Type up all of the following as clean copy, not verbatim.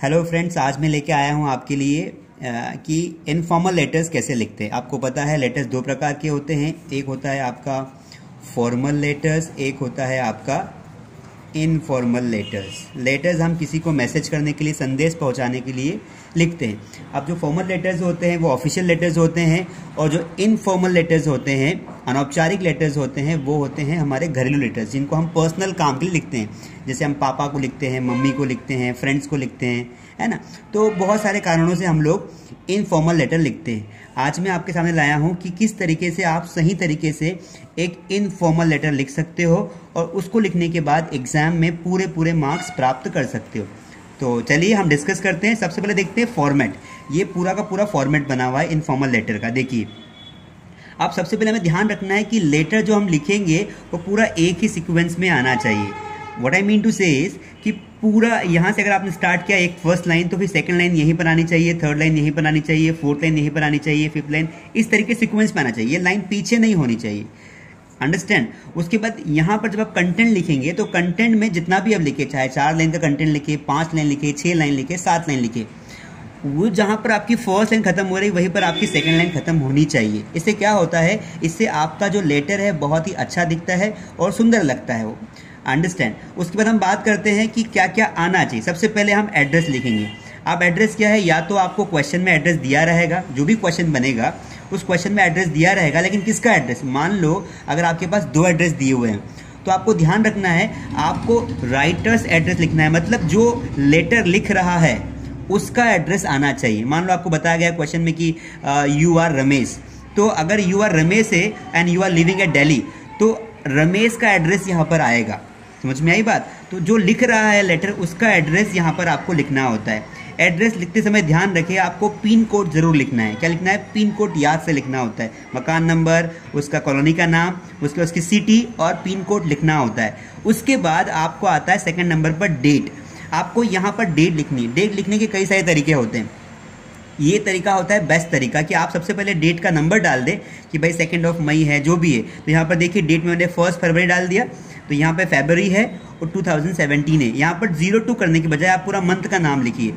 Hello friends, आज मैं लेके आया हूँ आपके लिए कि इनफॉर्मल लेटर्स कैसे लिखते हैं। आपको पता है लेटर्स दो प्रकार के होते हैं, एक होता है आपका फॉर्मल लेटर्स, एक होता है आपका इनफॉर्मल लेटर्स हम किसी को मैसेज करने के लिए, संदेश पहुंचाने के लिए लिखते हैं। अब जो फॉर्मल लेटर्स होते हैं वो ऑफिशियल लेटर्स होते हैं, और जो इनफॉर्मल लेटर्स होते हैं, अनौपचारिक लेटर्स होते हैं, वो होते हैं हमारे घरेलू लेटर्स, जिनको हम पर्सनल काम के लिए लिखते हैं। जैसे हम पापा को लिखते हैं, मम्मी को लिखते हैं, फ्रेंड्स को लिखते हैं, है ना। तो बहुत सारे कारणों से हम लोग इनफॉर्मल लेटर लिखते हैं। आज मैं आपके सामने लाया हूं कि किस तरीके से आप सही तरीके से एक इनफॉर्मल लेटर लिख सकते हो और उसको लिखने के बाद एग्जाम में पूरे मार्क्स प्राप्त कर सकते हो। तो चलिए हम डिस्कस करते हैं। सबसे पहले देखते हैं फॉर्मेट। ये पूरा का पूरा फॉर्मेट बना हुआ है इनफॉर्मल लेटर का। देखिए, आप सबसे पहले हमें ध्यान रखना है कि लेटर जो हम लिखेंगे वो पूरा एक ही सीक्वेंस में आना चाहिए। व्हाट आई मीन टू से इज कि पूरा यहाँ से अगर आपने स्टार्ट किया एक फर्स्ट लाइन, तो फिर सेकंड लाइन यहीं पर आनी चाहिए, थर्ड लाइन यहीं पर आनी चाहिए, फोर्थ लाइन यहीं पर आनी चाहिए, फिफ्थ लाइन इस तरीके सीक्वेंस में आना चाहिए। ये लाइन पीछे नहीं होनी चाहिए, अंडरस्टैंड। उसके बाद यहाँ पर जब आप कंटेंट लिखेंगे तो कंटेंट में जितना भी आप लिखे, चाहे 4 लाइन का कंटेंट लिखे, 5 लाइन लिखे, 6 लाइन लिखे, 7 लाइन लिखे, वो जहाँ पर आपकी फर्स्ट लाइन खत्म हो रही वहीं पर आपकी सेकंड लाइन खत्म होनी चाहिए। इससे क्या होता है, इससे आपका जो लेटर है बहुत ही अच्छा दिखता है और सुंदर लगता है वो, अंडरस्टैंड। उसके बाद हम बात करते हैं कि क्या क्या आना चाहिए। सबसे पहले हम एड्रेस लिखेंगे। अब एड्रेस क्या है, या तो आपको क्वेश्चन में एड्रेस दिया रहेगा, जो भी क्वेश्चन बनेगा उस क्वेश्चन में एड्रेस दिया रहेगा, लेकिन किसका एड्रेस। मान लो अगर आपके पास 2 एड्रेस दिए हुए हैं तो आपको ध्यान रखना है, आपको राइटर्स एड्रेस लिखना है, मतलब जो लेटर लिख रहा है उसका एड्रेस आना चाहिए। मान लो आपको बताया गया क्वेश्चन में कि यू आर रमेश, तो अगर यू आर रमेश है and you are living at Delhi, तो रमेश का एड्रेस यहाँ पर आएगा। समझ में आई बात। तो जो लिख रहा है लेटर उसका एड्रेस यहाँ पर आपको लिखना होता है। एड्रेस लिखते समय ध्यान रखिए, आपको पिन कोड जरूर लिखना है। क्या लिखना है, पिन कोड याद से लिखना होता है। मकान नंबर, उसका कॉलोनी का नाम, उसकी सिटी और पिन कोड लिखना होता है। उसके बाद आपको आता है सेकंड नंबर पर डेट। आपको यहाँ पर डेट लिखनी है। डेट लिखने के कई सारे तरीके होते हैं। ये तरीका होता है बेस्ट तरीका कि आप सबसे पहले डेट का नंबर डाल दें कि भाई 2 मई है, जो भी है। तो यहाँ पर देखिए डेट में मैंने 1 फरवरी डाल दिया, तो यहाँ पे फरवरी है और 2017 है। यहाँ पर 02 करने के बजाय आप पूरा मंथ का नाम लिखिए।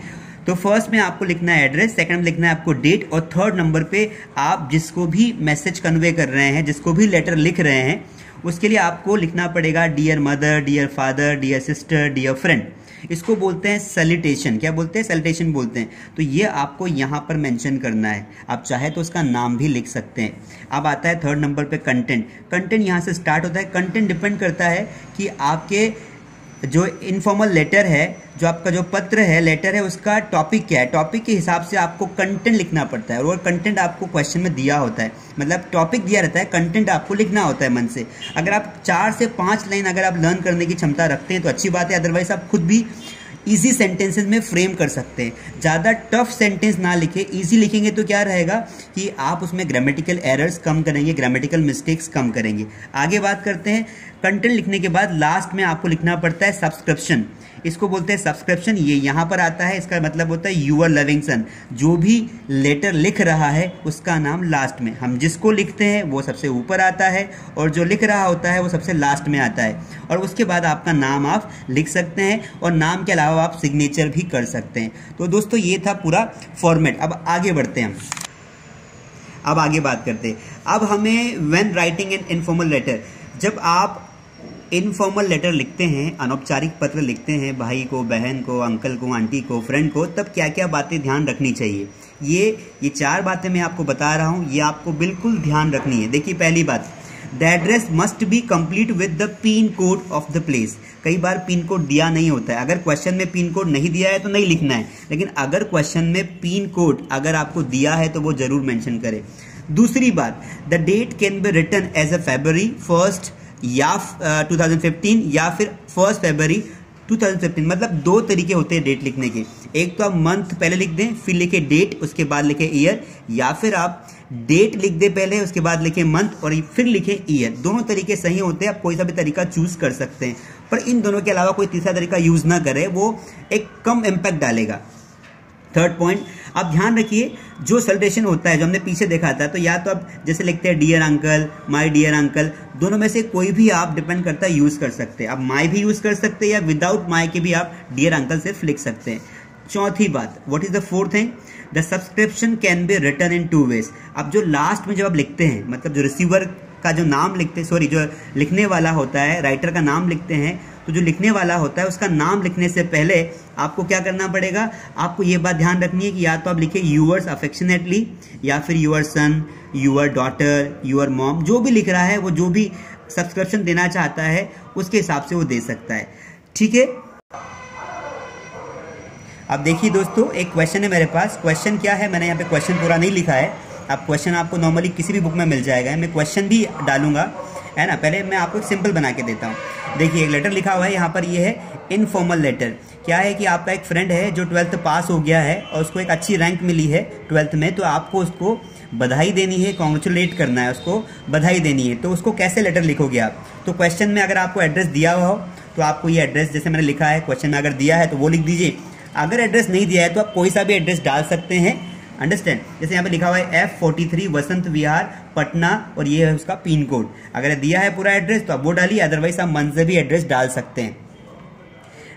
तो फर्स्ट में आपको लिखना है एड्रेस, सेकंड में लिखना है आपको डेट, और थर्ड नंबर पे आप जिसको भी मैसेज कन्वे कर रहे हैं, जिसको भी लेटर लिख रहे हैं, उसके लिए आपको लिखना पड़ेगा dear mother, dear father, dear sister, dear friend. इसको बोलते हैं सैल्यूटेशन। क्या बोलते हैं, सैल्यूटेशन बोलते हैं। तो ये आपको यहाँ पर मेंशन करना है। आप चाहे तो उसका नाम भी लिख सकते हैं। अब आता है थर्ड नंबर पे कंटेंट। कंटेंट यहाँ से स्टार्ट होता है। कंटेंट डिपेंड करता है कि आपके जो इनफॉर्मल लेटर है, जो आपका जो पत्र है, लेटर है, उसका टॉपिक क्या है। टॉपिक के हिसाब से आपको कंटेंट लिखना पड़ता है, और कंटेंट आपको क्वेश्चन में दिया होता है, मतलब टॉपिक दिया रहता है, कंटेंट आपको लिखना होता है मन से। अगर आप 4 से 5 लाइन अगर आप लर्न करने की क्षमता रखते हैं तो अच्छी बात है, अदरवाइज आप खुद भी इजी सेंटेंसेस में फ्रेम कर सकते हैं। ज़्यादा टफ सेंटेंस ना लिखें, इजी लिखेंगे तो क्या रहेगा कि आप उसमें ग्रामेटिकल एरर्स कम करेंगे, ग्रामेटिकल मिस्टेक्स कम करेंगे। आगे बात करते हैं। कंटेंट लिखने के बाद लास्ट में आपको लिखना पड़ता है सब्सक्रिप्शन। इसको बोलते हैं सब्सक्रिप्शन। ये यहाँ पर आता है, इसका मतलब होता है यूअर लविंग सन। जो भी लेटर लिख रहा है उसका नाम लास्ट में, हम जिसको लिखते हैं वो सबसे ऊपर आता है, और जो लिख रहा होता है वो सबसे लास्ट में आता है। और उसके बाद आपका नाम आप लिख सकते हैं, और नाम के अलावा आप सिग्नेचर भी कर सकते हैं। तो दोस्तों ये था पूरा फॉर्मेट। अब आगे बढ़ते हैं हम। अब आगे बात करते हैं। अब हमें when writing an informal letter, जब आप इनफॉर्मल लेटर लिखते हैं, अनौपचारिक पत्र लिखते हैं भाई को, बहन को, अंकल को, आंटी को, फ्रेंड को, तब क्या क्या बातें ध्यान रखनी चाहिए। ये 4 बातें मैं आपको बता रहा हूं, ये आपको बिल्कुल ध्यान रखनी है। देखिए, पहली बात, the address must be complete with the pin code of the place. कई बार पिन कोड दिया नहीं होता है। अगर क्वेश्चन में पिन कोड नहीं दिया है तो नहीं लिखना है, लेकिन अगर क्वेश्चन में पिन कोड अगर आपको दिया है तो वो जरूर मेंशन करें। दूसरी बात, the date can be written as a February 1 या 2015 या फिर 1 फरवरी 2015। मतलब 2 तरीके होते हैं डेट लिखने के। एक तो आप मंथ पहले लिख दें, फिर लिखे डेट, उसके बाद लिखे ईयर, या फिर आप डेट लिख दें पहले, उसके बाद लिखे मंथ और फिर लिखे ईयर। दोनों तरीके सही होते हैं, आप कोई सा भी तरीका चूज कर सकते हैं, पर इन दोनों के अलावा कोई तीसरा तरीका यूज ना करें, वो एक कम इम्पैक्ट डालेगा। थर्ड पॉइंट, आप ध्यान रखिए, जो सैल्यूटेशन होता है जो हमने पीछे देखा था, तो या तो आप जैसे लिखते हैं dear uncle, my dear uncle, दोनों में से कोई भी आप डिपेंड करता है यूज कर सकते हैं। आप माय भी यूज कर सकते हैं, या विदाउट माय के भी आप डियर अंकल सिर्फ लिख सकते हैं। चौथी बात, what is the fourth thing, the subscription can be written in 2 ways। अब जो लास्ट में जब आप लिखते हैं, मतलब जो रिसीवर का जो नाम लिखते हैं, सॉरी जो लिखने वाला होता है, राइटर का नाम लिखते हैं, तो जो लिखने वाला होता है उसका नाम लिखने से पहले आपको क्या करना पड़ेगा, आपको ये बात ध्यान रखनी है कि या तो आप लिखे यूअर्स अफेक्शनेटली, या फिर your son, your daughter, your mom, जो भी लिख रहा है वो जो भी सब्सक्रिप्शन देना चाहता है उसके हिसाब से वो दे सकता है। ठीक है, अब देखिए दोस्तों, एक क्वेश्चन है मेरे पास। क्वेश्चन क्या है, मैंने यहाँ पे क्वेश्चन पूरा नहीं लिखा है, अब क्वेश्चन आपको नॉर्मली किसी भी बुक में मिल जाएगा, मैं क्वेश्चन भी डालूंगा, है ना। पहले मैं आपको एक सिंपल बना के देता हूँ। देखिए एक लेटर लिखा हुआ है यहाँ पर, ये है इनफॉर्मल लेटर। क्या है कि आपका एक फ्रेंड है जो 12th पास हो गया है और उसको एक अच्छी रैंक मिली है 12th में, तो आपको उसको बधाई देनी है, कॉन्ग्रेचुलेट करना है, उसको बधाई देनी है। तो उसको कैसे लेटर लिखोगे आप? तो क्वेश्चन में अगर आपको एड्रेस दिया हुआ हो तो आपको ये एड्रेस, जैसे मैंने लिखा है क्वेश्चन में, अगर दिया है तो वो लिख दीजिए। अगर एड्रेस नहीं दिया है तो आप कोई सा भी एड्रेस डाल सकते हैं, अंडरस्टैंड। जैसे यहाँ पे लिखा हुआ है F43 वसंत विहार पटना, और ये है उसका पिन कोड। अगर दिया है पूरा एड्रेस तो आप वो डालिए, अदरवाइज आप मन से भी एड्रेस डाल सकते हैं।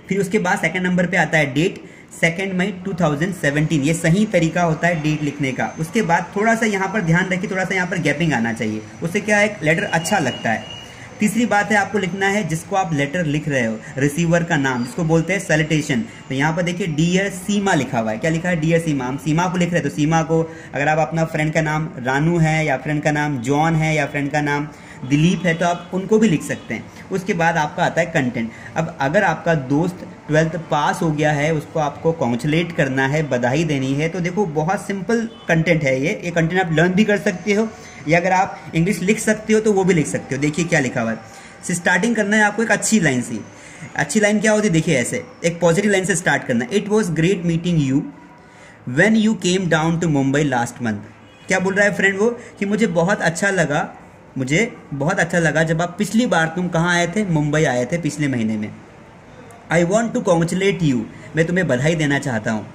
फिर उसके बाद सेकंड नंबर पे आता है डेट, 2 मई 2017, ये सही तरीका होता है डेट लिखने का। उसके बाद थोड़ा सा यहाँ पर ध्यान रखिए, थोड़ा सा यहाँ पर गैपिंग आना चाहिए, उससे क्या है, लेटर अच्छा लगता है। तीसरी बात है, आपको लिखना है जिसको आप लेटर लिख रहे हो, रिसीवर का नाम, जिसको बोलते हैं सैल्यूटेशन। तो यहाँ पर देखिए डियर सीमा लिखा हुआ है। क्या लिखा है? डियर सीमा। हम सीमा को लिख रहे हैं, तो सीमा को, अगर आप अपना फ्रेंड का नाम रानू है, या फ्रेंड का नाम जॉन है, या फ्रेंड का नाम दिलीप है, तो आप उनको भी लिख सकते हैं। उसके बाद आपका आता है कंटेंट। अब अगर आपका दोस्त 12th पास हो गया है, उसको आपको कॉन्ग्रेचुलेट करना है, बधाई देनी है, तो देखो बहुत सिंपल कंटेंट है ये कंटेंट आप लर्न भी कर सकते हो, या अगर आप इंग्लिश लिख सकते हो तो वो भी लिख सकते हो। देखिए क्या लिखा हुआ है, स्टार्टिंग करना है आपको एक अच्छी लाइन से। अच्छी लाइन क्या होती है? देखिए ऐसे एक पॉजिटिव लाइन से स्टार्ट करना है। It was great meeting you when you came down to Mumbai last month. क्या बोल रहा है फ्रेंड वो, कि मुझे बहुत अच्छा लगा जब आप पिछली बार तुम कहाँ आए थे, मुंबई आए थे पिछले महीने में। I want to congratulate you, मैं तुम्हें बधाई देना चाहता हूँ।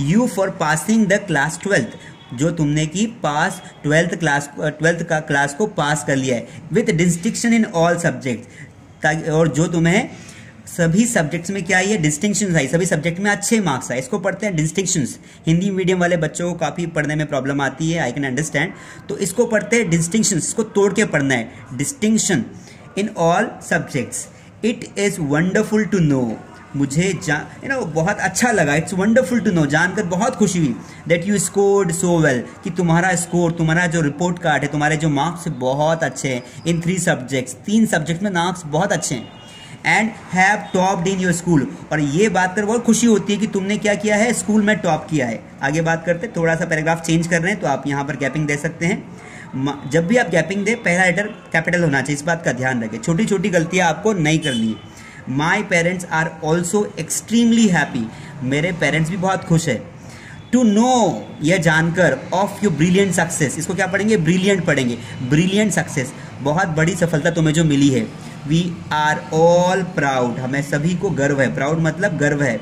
You for passing the class 12th, जो तुमने की पास 12th का क्लास को पास कर लिया है, with distinction in all subject, और जो तुम्हें सभी सब्जेक्ट्स में क्या है, डिस्टिंक्शन आई, सभी सब्जेक्ट में अच्छे मार्क्स आए, इसको पढ़ते हैं डिस्टिंक्शंस। हिंदी मीडियम वाले बच्चों को काफ़ी पढ़ने में प्रॉब्लम आती है, आई कैन अंडरस्टैंड, तो इसको पढ़ते हैं डिस्टिंक्शंस, इसको तोड़ के पढ़ना है, distinction in all subjects. It is wonderful to know, मुझे बहुत अच्छा लगा, इट्स वंडरफुल टू नो, जानकर बहुत खुशी हुई, that you scored so well, कि तुम्हारा स्कोर, तुम्हारा जो रिपोर्ट कार्ड है, तुम्हारे जो मार्क्स बहुत अच्छे हैं इन 3 सब्जेक्ट्स, 3 सब्जेक्ट में मार्क्स बहुत अच्छे हैं, and have topped in your school, और ये बात कर बहुत खुशी होती है कि तुमने क्या किया है, स्कूल में टॉप किया है। आगे बात करते, थोड़ा सा पैराग्राफ चेंज कर रहे हैं, तो आप यहाँ पर गैपिंग दे सकते हैं। जब भी आप गैपिंग दे, पहला लेटर कैपिटल होना चाहिए, इस बात का ध्यान रखें, छोटी छोटी गलतियाँ आपको नहीं करनी है। My parents are also extremely happy, मेरे पेरेंट्स भी बहुत खुश है। टू नो, यह जानकर, ऑफ योर ब्रिलियंट सक्सेस, इसको क्या पढ़ेंगे, ब्रिलियंट पढ़ेंगे, ब्रिलियंट सक्सेस, बहुत बड़ी सफलता तुम्हें जो मिली है। वी आर ऑल प्राउड, हमें सभी को गर्व है, प्राउड मतलब गर्व है,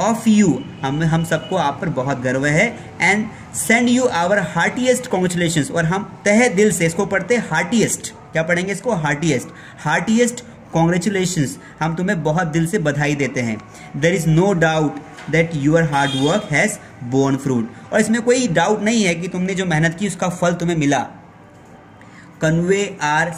ऑफ यू, हम सबको आप पर बहुत गर्व है, and send you our heartiest congratulations, और हम तहे दिल से, इसको पढ़ते हार्टीएस्ट, क्या पढ़ेंगे इसको, हार्टीएस्ट कॉन्ग्रेचुलेशंस, हम तुम्हें बहुत दिल से बधाई देते हैं। There is no doubt that your hard work has borne fruit, और इसमें कोई डाउट नहीं है कि तुमने जो मेहनत की उसका फल तुम्हें मिला। Convey our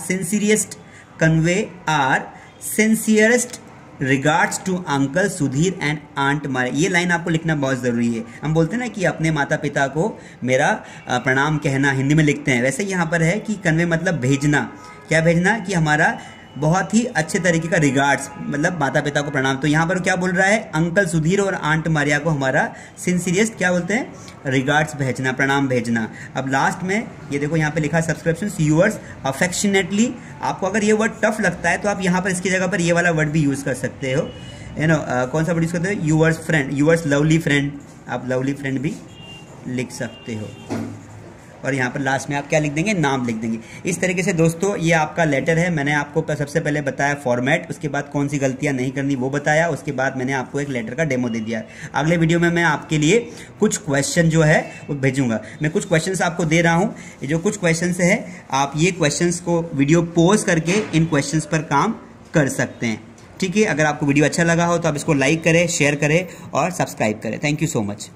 sincerest regards to uncle Sudhir and aunt मारे, ये लाइन आपको लिखना बहुत ज़रूरी है। हम बोलते हैं ना कि अपने माता पिता को मेरा प्रणाम कहना, हिंदी में लिखते हैं, वैसे यहाँ पर है कि कन्वे मतलब भेजना, क्या भेजना, कि हमारा बहुत ही अच्छे तरीके का रिगार्ड्स, मतलब माता पिता को प्रणाम। तो यहाँ पर क्या बोल रहा है, अंकल सुधीर और आंट मारिया को हमारा सिंसियरेस्ट क्या बोलते हैं, रिगार्ड्स भेजना, प्रणाम भेजना। अब लास्ट में ये देखो यहाँ पे लिखा सब्सक्रिप्शन यूअर्स अफेक्शनेटली, आपको अगर ये वर्ड टफ लगता है तो आप यहाँ पर इसकी जगह पर ये वाला वर्ड भी यूज़ कर सकते हो, कौन सा वर्ड यूज़ करते हो, yours friend, yours lovely friend, आप लवली फ्रेंड भी लिख सकते हो। और यहाँ पर लास्ट में आप क्या लिख देंगे, नाम लिख देंगे। इस तरीके से दोस्तों ये आपका लेटर है। मैंने आपको सबसे पहले बताया फॉर्मेट, उसके बाद कौन सी गलतियाँ नहीं करनी वो बताया, उसके बाद मैंने आपको एक लेटर का डेमो दे दिया। अगले वीडियो में मैं आपके लिए कुछ क्वेश्चन जो है वो भेजूंगा। मैं कुछ क्वेश्चन आपको दे रहा हूँ, ये जो कुछ क्वेश्चन है आप ये क्वेश्चन को वीडियो पॉज करके इन क्वेश्चन पर काम कर सकते हैं। ठीक है, अगर आपको वीडियो अच्छा लगा हो तो आप इसको लाइक करें, शेयर करें और सब्सक्राइब करें। Thank you so much.